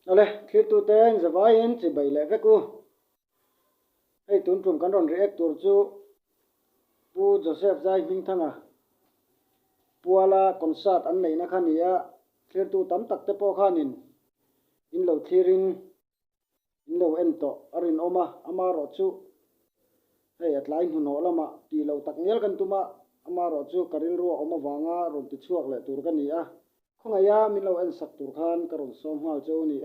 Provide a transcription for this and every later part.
ale thlir tu ten zawai in chi bai le veku hei tun trum kan ron react tur chu pu Joseph zai hming thanga puala concert an neina khania thlir tu tam tak te po khanin in lo thlirin in lo ento arin oma ama ro chu hei atlai hnu no lama ti lo tak ngel kan tuma ama ro chu karil ru oma wanga ron ti chuak le tur kan ni a khongaya min lo en sak tur khan karon som hal chu ni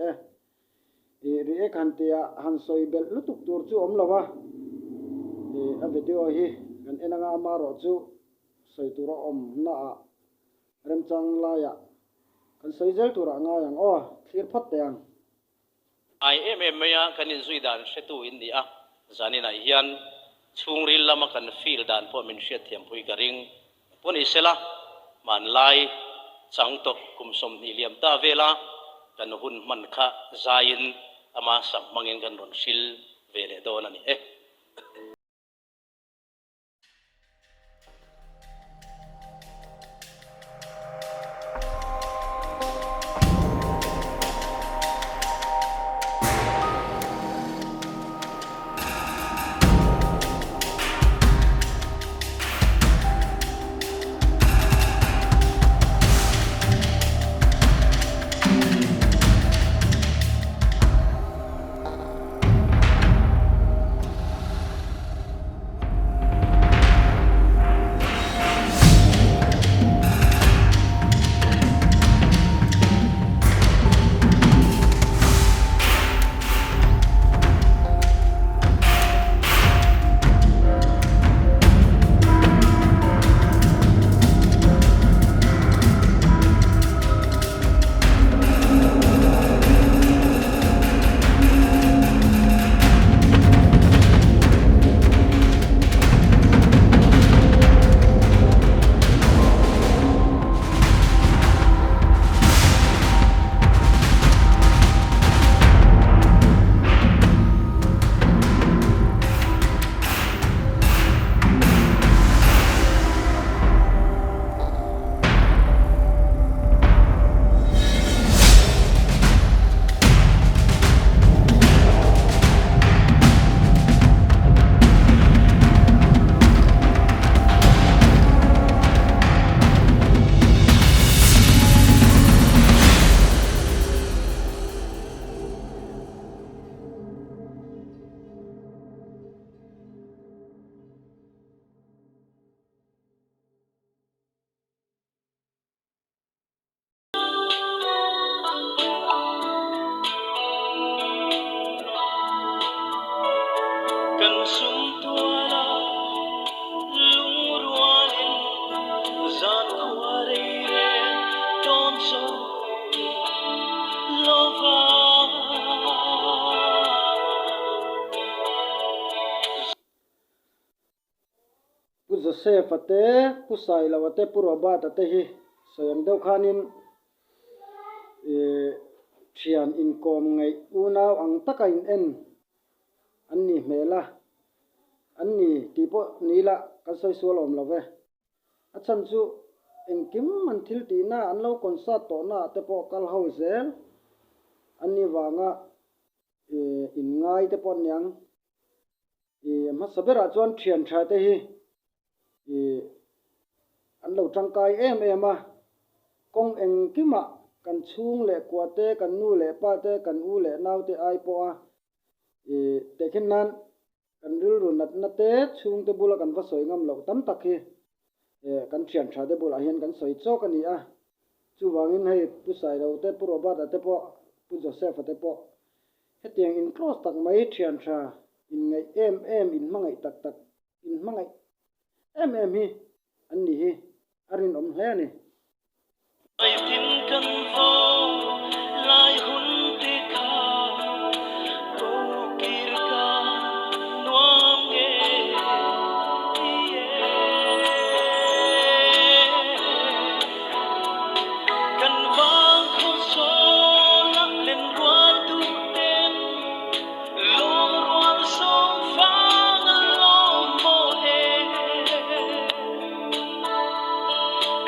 ri ek han tia han soi bel lutuk tur chu om lawa a video hi kan enanga ama ro chu soi tur om na a rem chang la ya kan soi zel tur anga yang o thlir phat teang IMM ya kanin zui dan shetu india zanina hian chungril lama kan feel dan po min shet thiam pui garing pon isela man lai changtok kumsom ni liam ta vela kan hun man kha zain ama sak mangin kan ron sil vele don ani kan sum tuala lung ruanin zan khwari re don so lova pu Joseph ate pu sai lawate puroba tate hi soyam deu khanin thian inkom ngai unaw ang taka in en anni mela anni tipo nila kan soi sualom love achan chu engkim man thil ti na anlo concert to na te po kal ho zel anni wanga in ngai te pon yang ma sabera chuan thian tha te hi anlo tangkai em a kong engkima kan chung le kwate kan nu le pa te kan u le nau te ai po a tekhin nan kan ril ru nat na te chung te bula kan va soi ngam lo tam tak hi kan thian tha de bula hian kan soi chok ani a chu wangin hei pu sai ro te pu roba te po pu Joseph te po hetiang in close tak mai thian tha in ngai em in mangai tak tak in mangai em hi an ni hi arin om hle ni ai tin kan vo lai hun te kha ko kir ka nuam ge kan vang kho so la len ruan tu ten long ruan song fang long mo he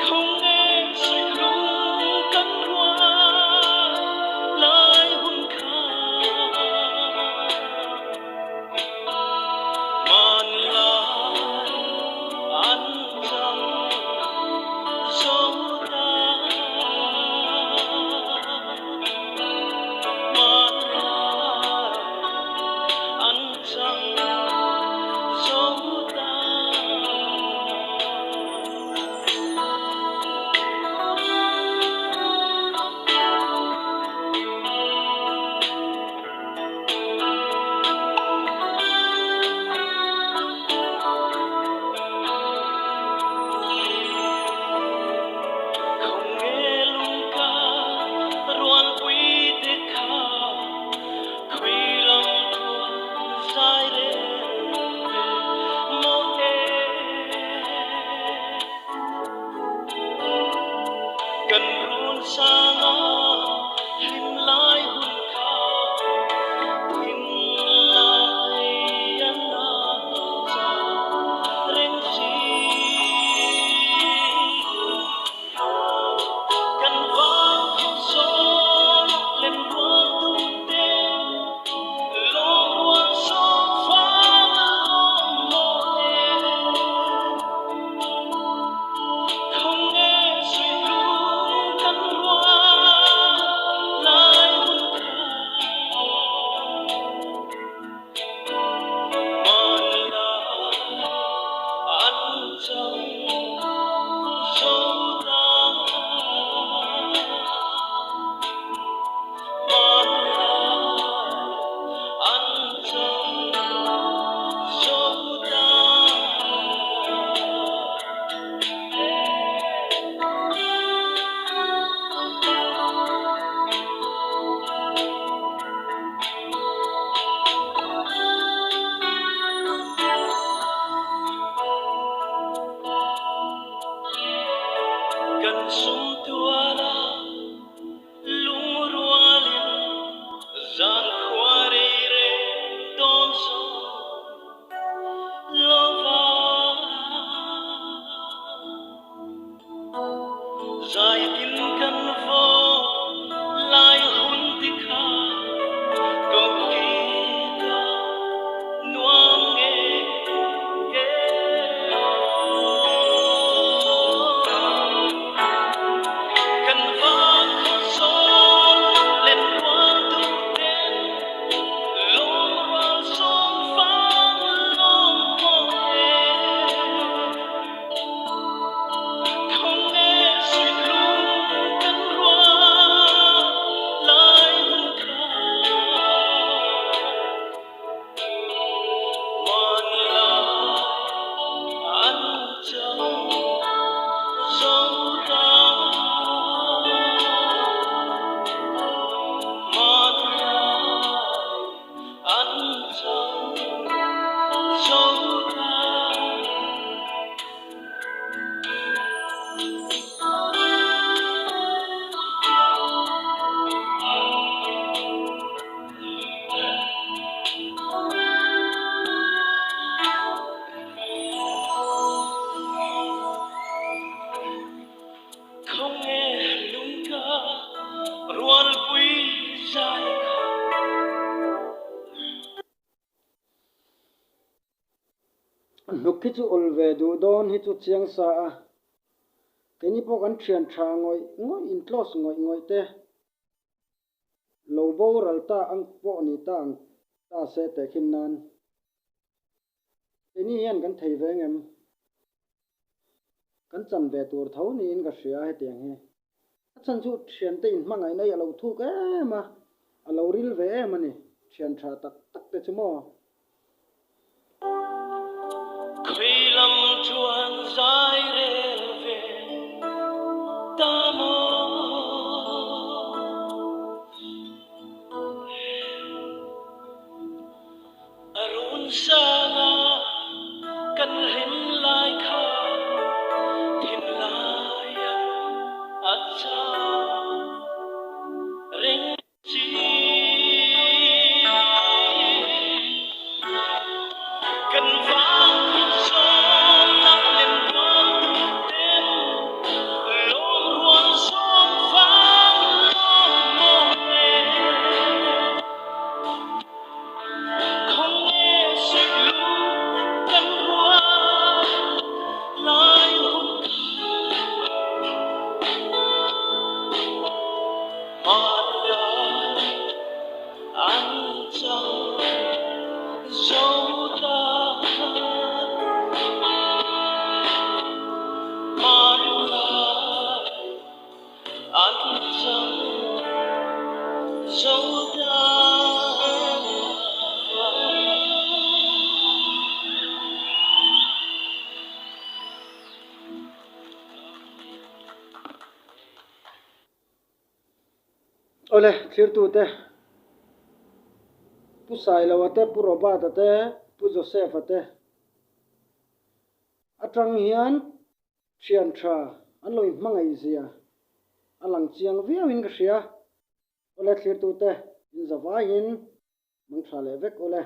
không nghe suy lung cắn hoa lúc khi chú ol về đủ đón hi chú chiang sa cái ní bốc ăn thiền trà ngồi in close ngồi te lâu bầu ral ta ang bộ ni ta sẽ te khin nan cái ní hiền kan thei ve ngem kan chan ve tur thau ni in ka sia he tiang he chan chu thiền te in mangai nei alo thu ke ma alo ril ve ma ni thiền trà tak te chumo khi lâm chuan dài rê về ta mơ arun sana kan him lai kha thim lai acha ring chi kan vang khúc sông nặng lên con đêm lối ruộng sông vang mong mỏi không nghe sự lu căn hoa lại hôn mà đời anh chẳng dấu ta mà đời anh chẳng dấu ta. ole clear tu te pu sai lo te pu roba te pu joseph te atang hian chian tha an loi mangai zia alang chiang viawin ka sia ole clear tu te in zawa in mang tha le vek ole